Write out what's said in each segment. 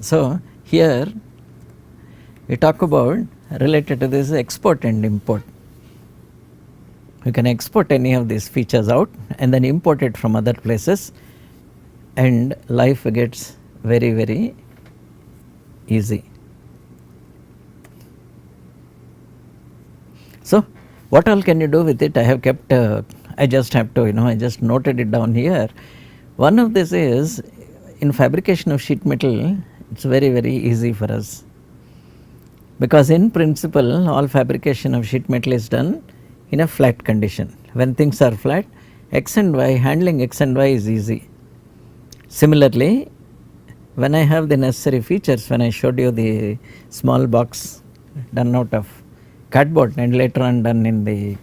So here we talk about related to this export and import. You can export any of these features out and then import it from other places, and life gets very, very easy. So what all can you do with it? I have kept, I just have to, I just noted it down here. One of this is, in fabrication of sheet metal, it's very, very easy for us. Because in principle, all fabrication of sheet metal is done in a flat condition. When things are flat, X and Y, handling X and Y is easy. Similarly, when I have the necessary features, when I showed you the small box done out of cardboard and later on done in the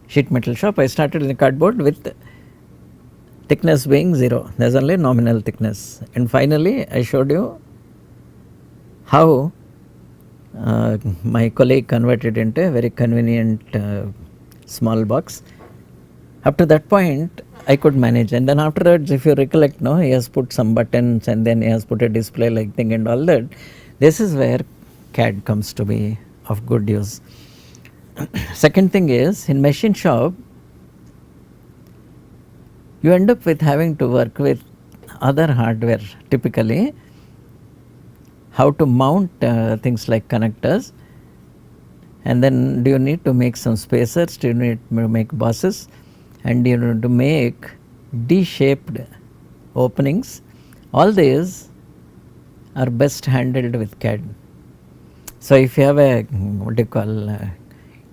sheet metal shop, I started in the cardboard with thickness being 0. There's only nominal thickness. And finally, I showed you how my colleague converted into a very convenient small box. Up to that point, I could manage, and then afterwards, if you recollect, no, he has put some buttons and then he has put a display like thing and all that. This is where CAD comes to be of good use. Second thing is, in machine shop, you end up with having to work with other hardware, typically how to mount things like connectors, and then do you need to make some spacers, do you need to make bosses, and you need to make D-shaped openings. All these are best handled with CAD. So if you have a what do you call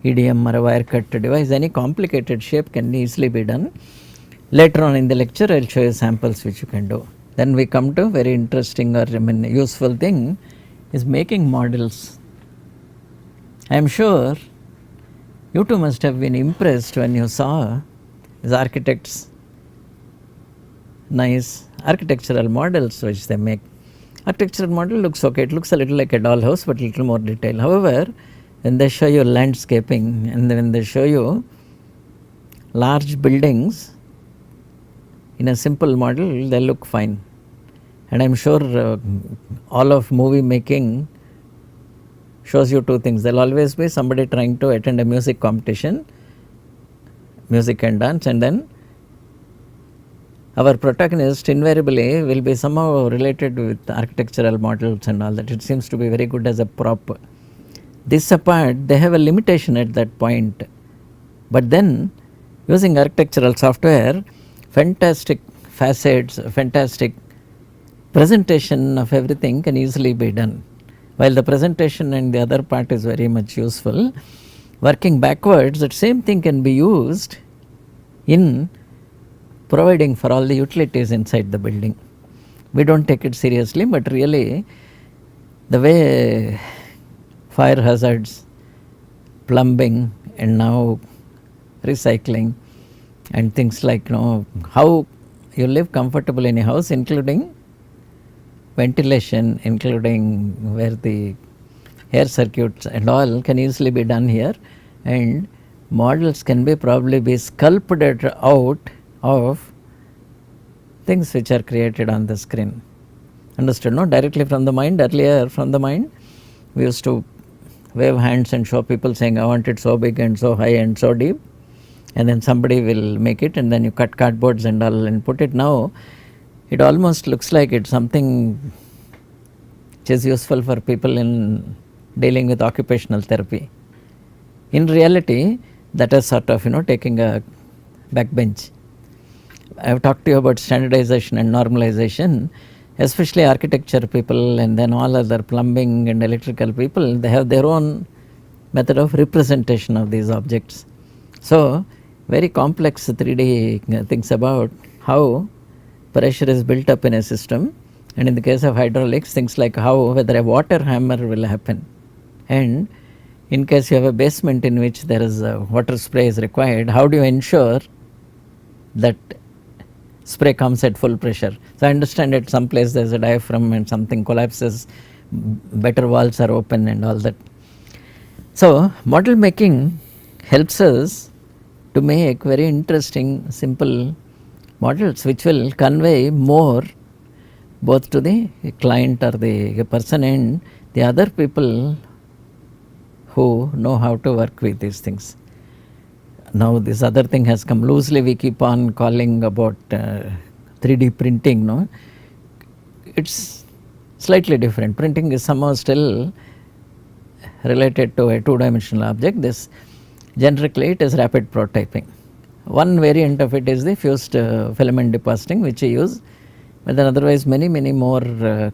EDM or a wire cut device, any complicated shape can easily be done. Later on in the lecture, I will show you samples which you can do. Then we come to very interesting or useful thing is making models. I am sure you too must have been impressed when you saw these architects' nice architectural models which they make. Architectural model looks okay, it looks a little like a dollhouse but a little more detailed. However, when they show you landscaping and when they show you large buildings in a simple model, they look fine. And I am sure all of movie making shows you two things. There will always be somebody trying to attend a music competition, music and dance, and then our protagonist invariably will be somehow related with architectural models and all that. It seems to be very good as a prop. This apart, they have a limitation at that point. But then, using architectural software, fantastic facets, fantastic presentation of everything can easily be done. While the presentation and the other part is very much useful, working backwards, that same thing can be used in providing for all the utilities inside the building. We don't take it seriously, but really the way fire hazards, plumbing, and now recycling and things like how you live comfortable in a house, including ventilation, including where the air circuits and all can easily be done here, and models can be probably be sculpted out of things which are created on the screen. Understood? No, directly from the mind. Earlier from the mind, we used to wave hands and show people saying, I want it so big and so high and so deep, and then somebody will make it, and then you cut cardboards and all and put it. Now it almost looks like it's something which is useful for people in dealing with occupational therapy. In reality, that is sort of taking a backbench. I have talked to you about standardization and normalization, especially architecture people and then all other plumbing and electrical people. They have their own method of representation of these objects. So very complex 3D things about how pressure is built up in a system, and in the case of hydraulics, things like how whether a water hammer will happen, and in case you have a basement in which there is a water spray is required, how do you ensure that spray comes at full pressure? So I understand at some place there is a diaphragm and something collapses, better walls are open and all that. So model making helps us to make very interesting simple models which will convey more both to the client or the person and the other people who know how to work with these things. Now this other thing has come loosely, we keep on calling about 3D printing, no? It's slightly different. Printing is somehow still related to a two-dimensional object. This generically it is rapid prototyping. One variant of it is the fused filament depositing, which we use, but then otherwise many more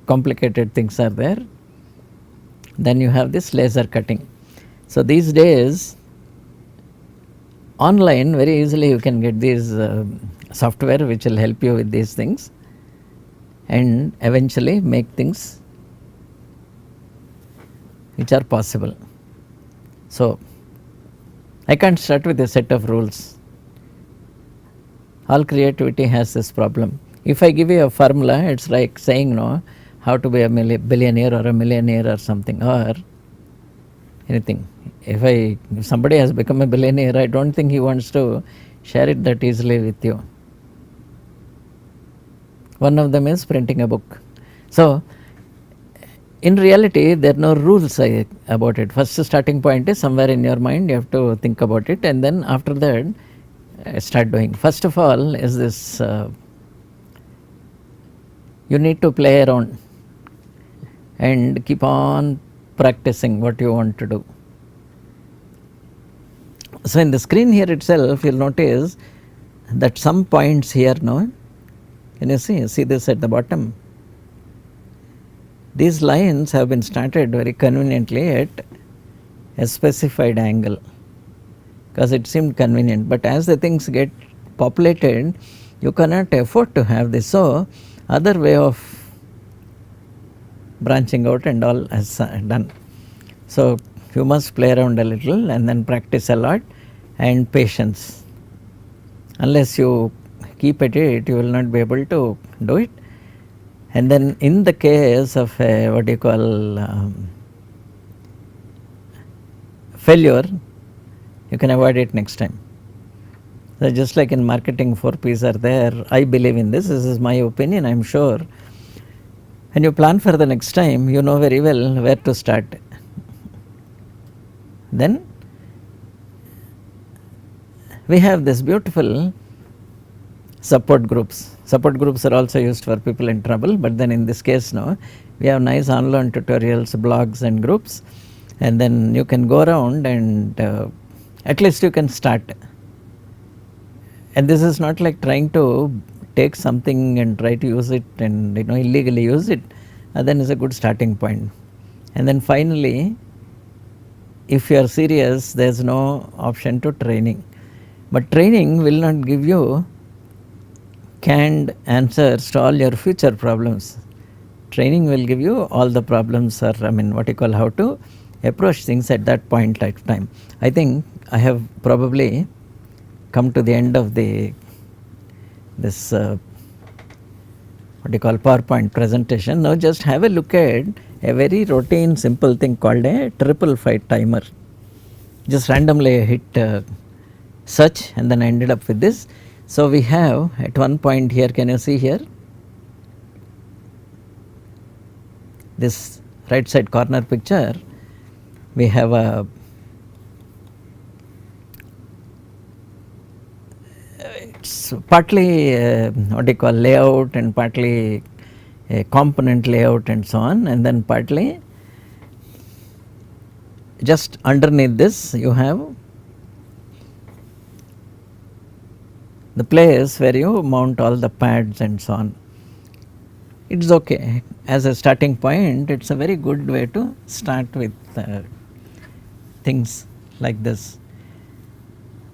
complicated things are there. Then you have this laser cutting. So these days online very easily you can get these software which will help you with these things and eventually make things which are possible. So I can't start with a set of rules. All creativity has this problem. If I give you a formula, it's like saying no, how to be a billionaire or a millionaire or something or anything. If somebody has become a billionaire, I don't think he wants to share it that easily with you. One of them is printing a book. So in reality, there are no rules about it. First starting point is somewhere in your mind, you have to think about it, and then after that start doing. First of all is this, you need to play around and keep on practicing what you want to do. So in the screen here itself, you'll notice that some points here, no? Can you see this at the bottom? These lines have been started very conveniently at a specified angle because it seemed convenient, but as the things get populated, you cannot afford to have this. So other way of branching out and all is done. So you must play around a little and then practice a lot and patience. Unless you keep at it, you will not be able to do it. And then in the case of what you call failure, you can avoid it next time. So just like in marketing, 4 P's are there. I believe in this. This is my opinion, I'm sure. When you plan for the next time, you know very well where to start. Then we have this beautiful support groups. Support groups are also used for people in trouble, but then in this case now, we have nice online tutorials, blogs and groups, and then you can go around and at least you can start. And this is not like trying to take something and try to use it and illegally use it, then is a good starting point. And then finally, if you are serious, there is no option to training. But training will not give you canned answers to all your future problems. Training will give you all the problems, or how to approach things at that point of time. I think I have probably come to the end of this PowerPoint presentation. Now just have a look at a very routine simple thing called a triple fight timer. Just randomly hit search and then I ended up with this. So we have at one point here, can you see here? This right side corner picture, we have a it's partly layout and partly a component layout and so on, and then partly just underneath this you have the place where you mount all the pads and so on. It's okay as a starting point. It's a very good way to start with things like this.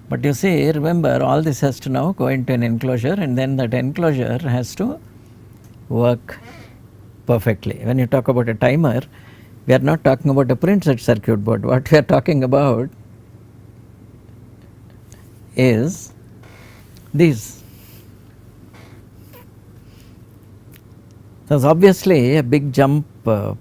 But you see, remember, all this has to now go into an enclosure, and then that enclosure has to work perfectly. When you talk about a timer, we are not talking about a printed circuit board. What we are talking about is these. There's obviously a big jump, a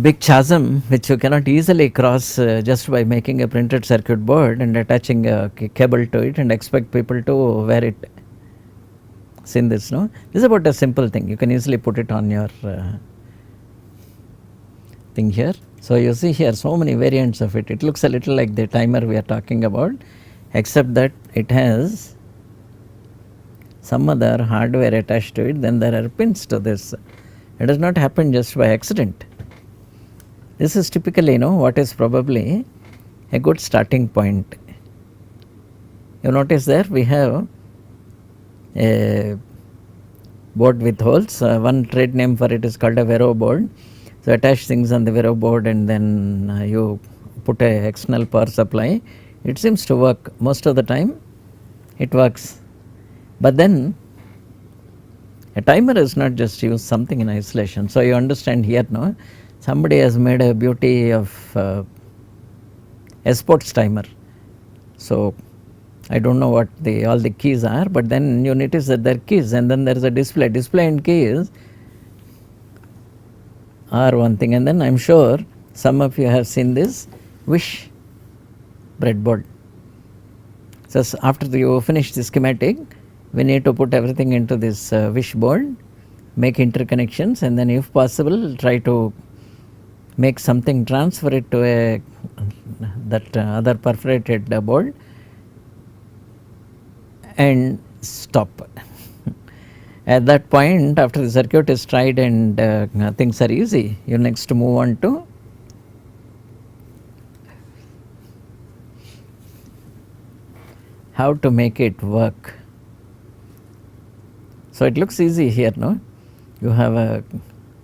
big chasm which you cannot easily cross just by making a printed circuit board and attaching a cable to it and expect people to wear it. seen this, no? This is about a simple thing. You can easily put it on your thing here. So you see here so many variants of it. It looks a little like the timer we are talking about, except that it has some other hardware attached to it. Then there are pins to this. It does not happen just by accident. This is typically, what is probably a good starting point. You notice there we have a board with holes. One trade name for it is called a Vero board. So attach things on the Vero board and then you put a external power supply. It seems to work most of the time. It works. But then a timer is not just use something in isolation. So you understand here, no? Somebody has made a beauty of a sports timer. So I don't know what all the keys are, but then you notice that there are keys and then there is a display. Display and keys are one thing, and then I am sure some of you have seen this wish breadboard. So after you finish the schematic, we need to put everything into this wish board, make interconnections, and then if possible try to make something, transfer it to that other perforated board and stop. At that point, after the circuit is tried and things are easy, you next move on to how to make it work. So it looks easy here, no? You have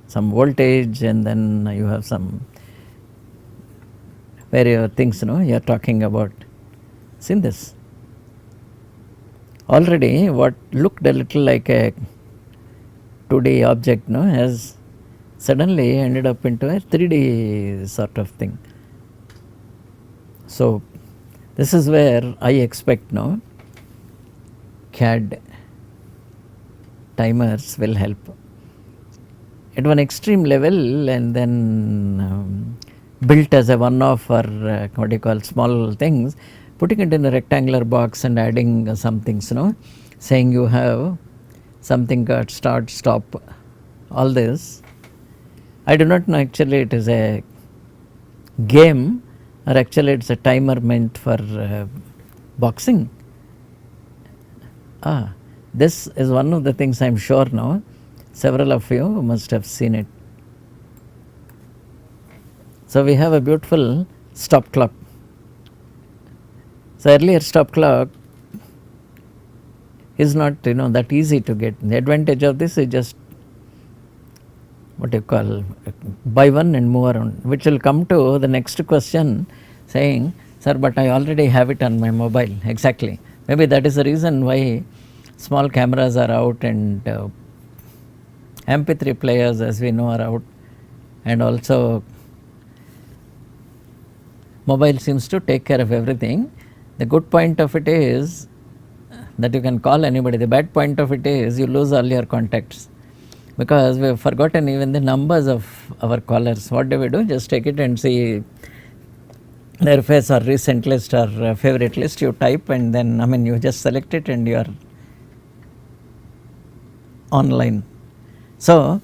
some voltage and then you have some various things, you are talking about. See this. Already what looked a little like a 2D object, has suddenly ended up into a 3D sort of thing. So this is where I expect CAD timers will help at one extreme level, and then built as a one-off or what you call small things, putting it in a rectangular box and adding some things, saying you have something got start, stop, all this. I do not know actually it is a game or actually it's a timer meant for boxing. This is one of the things I am sure now several of you must have seen it. So we have a beautiful stop clock. So earlier stop clock is not that easy to get. The advantage of this is just what you call buy one and move around, which will come to the next question saying, sir, but I already have it on my mobile. Exactly. Maybe that is the reason why small cameras are out and MP3 players, as we know, are out, and also mobile seems to take care of everything. The good point of it is that you can call anybody. The bad point of it is you lose all your contacts because we have forgotten even the numbers of our callers. What do? Just take it and see their face or recent list or favorite list. You type and then you just select it and you are online. So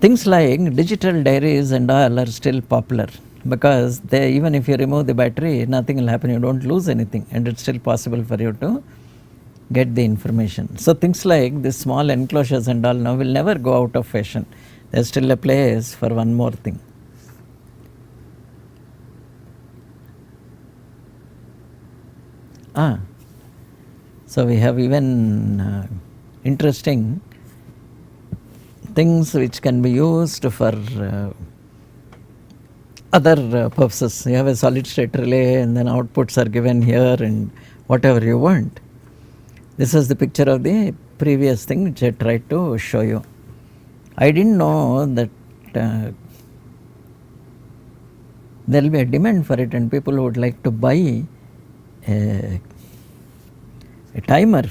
things like digital diaries and all are still popular because even if you remove the battery, nothing will happen. You don't lose anything, and it's still possible for you to get the information. So things like this small enclosures and all now will never go out of fashion. There's still a place for one more thing. So we have even interesting things which can be used for other purposes. You have a solid state relay and then outputs are given here and whatever you want. This is the picture of the previous thing which I tried to show you. I didn't know that there will be a demand for it and people would like to buy a timer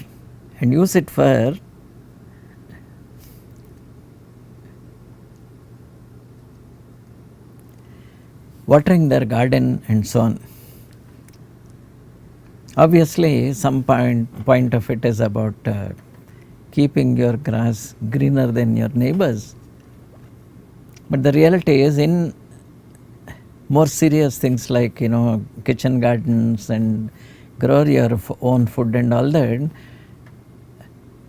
and use it for watering their garden and so on. Obviously, some point of it is about keeping your grass greener than your neighbors. But the reality is, in more serious things like kitchen gardens and grow your own food and all that,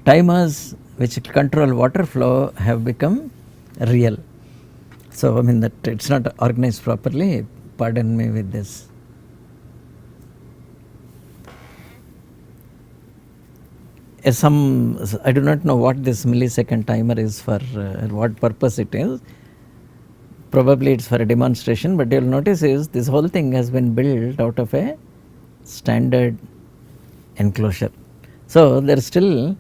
timers which control water flow have become real. So that it's not organized properly. Pardon me with this. I do not know what this millisecond timer is for, what purpose it is. Probably it's for a demonstration, but you'll notice is this whole thing has been built out of a standard enclosure. So there's still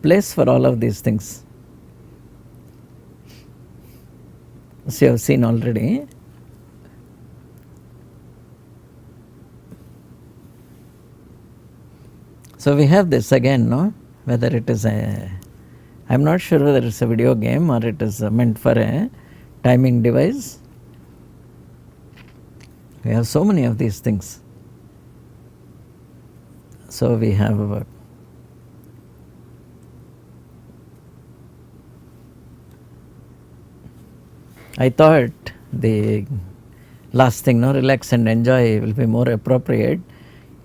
place for all of these things. So you have seen already. So we have this again, no? Whether it is I'm not sure whether it's a video game or it is meant for a timing device. We have so many of these things. So we have I thought the last thing, relax and enjoy will be more appropriate.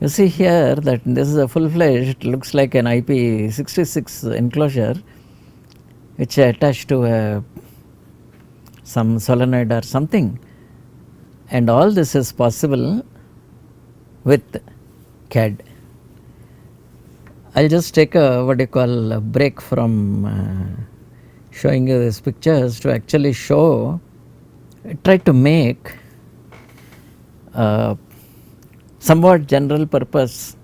You see here that this is a full-fledged, looks like an IP66 enclosure which is attached to some solenoid or something, and all this is possible with CAD. I'll just take a break from showing you these pictures to actually try to make somewhat general purpose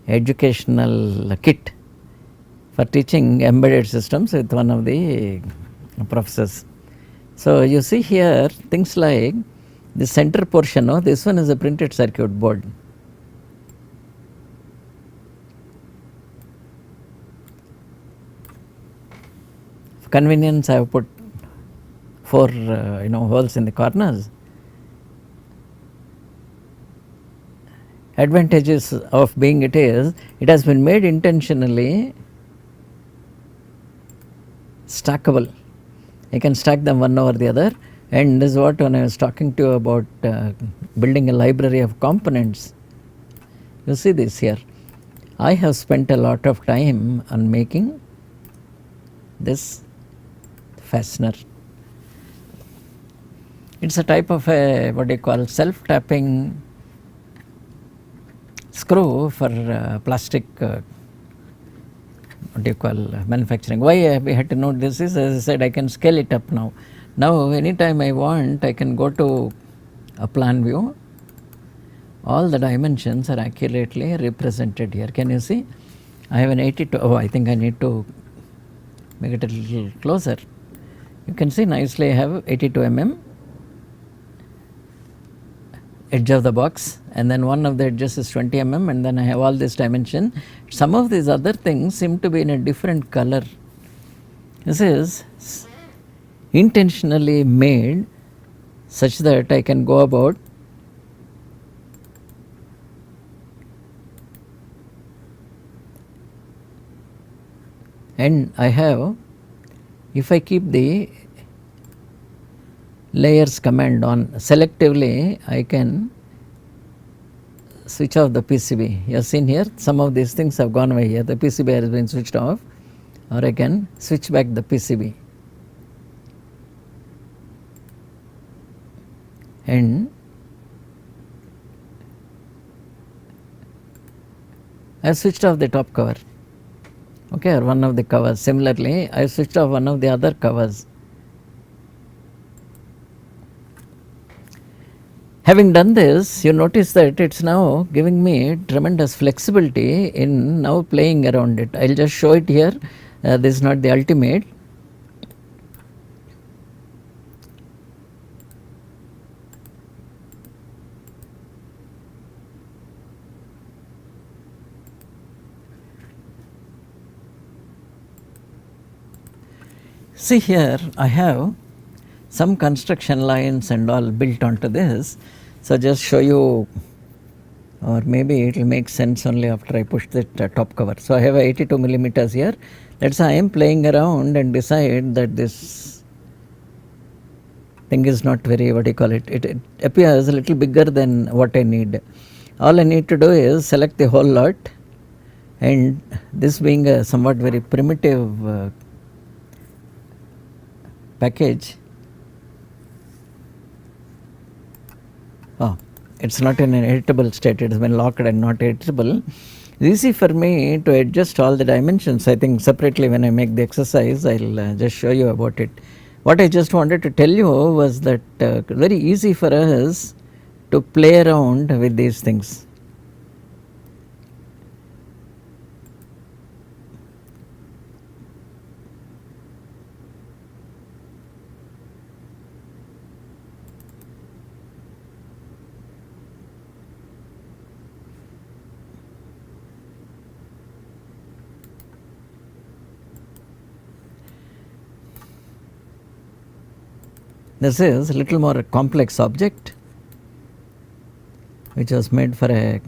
educational kit for teaching embedded systems with one of the professors. So you see here things like the center portion, this one is a printed circuit board. For convenience, I have put 4 holes in the corners. Advantages of being it has been made intentionally stackable. I can stack them one over the other, and this is what when I was talking to you about building a library of components. You see this here. I have spent a lot of time on making this fastener. It's a type of self-tapping screw for plastic manufacturing. Why we had to note this is, as I said, I can scale it up now. Now anytime I want, I can go to a plan view. All the dimensions are accurately represented here. Can you see? I have an 82. I think I need to make it a little closer. You can see nicely I have 82 mm edge of the box, and then one of the edges is 20 mm, and then I have all this dimension. Some of these other things seem to be in a different color. This is intentionally made such that I can go about and I have, if I keep the layers command on selectively, I can switch off the PCB. You have seen here some of these things have gone away here. The PCB has been switched off, or I can switch back the PCB. And I have switched off the top cover, or one of the covers. Similarly, I have switched off one of the other covers. Having done this, you notice that it's now giving me tremendous flexibility in now playing around it. I'll just show it here. This is not the ultimate. See here, I have some construction lines and all built onto this. So just show you or maybe it will make sense only after I push the top cover. So I have a 82 millimeters here. Let's say I am playing around and decide that this thing is not very, what do you call it, it appears a little bigger than what I need. All I need to do is select the whole lot, and this being a somewhat very primitive package, it's not in an editable state, it has been locked and not editable. It's easy for me to adjust all the dimensions. I think separately when I make the exercise, I'll just show you about it. What I just wanted to tell you was that very easy for us to play around with these things. This is a little more complex object which was made for a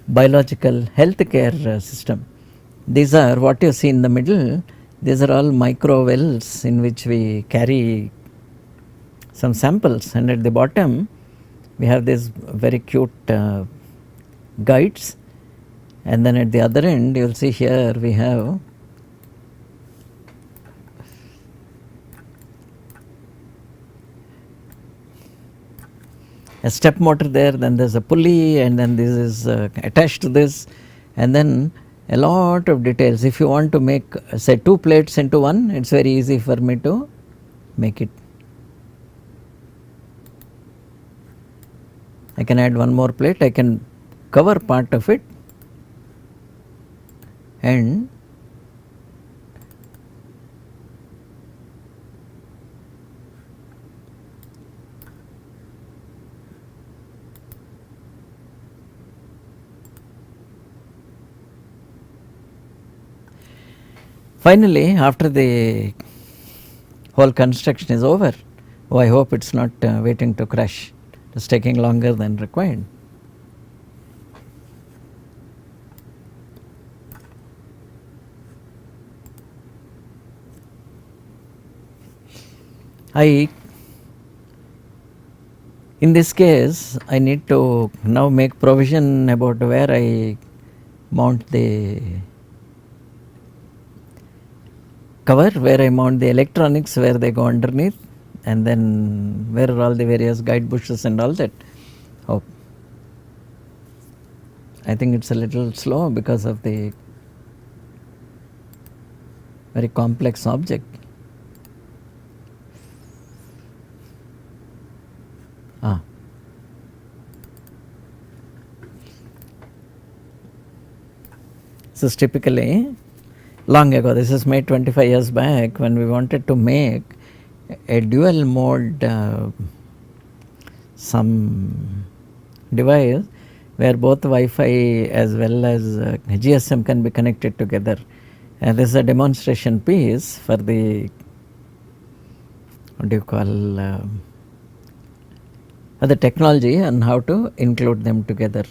biological healthcare system. These are what you see in the middle. These are all micro wells in which we carry some samples, and at the bottom we have these very cute guides, and then at the other end you will see here we have a step motor there, then there is a pulley, and then this is attached to this, and then a lot of details. If you want to make say 2 plates into one, it's very easy for me to make it. I can add one more plate, I can cover part of it, and finally, after the whole construction is over, I hope it's not waiting to crash. It's taking longer than required. In this case, I need to now make provision about where I mount the cover, where I mount the electronics, where they go underneath, and then where are all the various guide bushes and all that. Oh, I think it's a little slow because of the very complex object. This is typically long ago, this is made 25 years back, when we wanted to make a dual mode some device where both Wi-Fi as well as GSM can be connected together. And this is a demonstration piece for the, what do you call, the technology and how to include them together.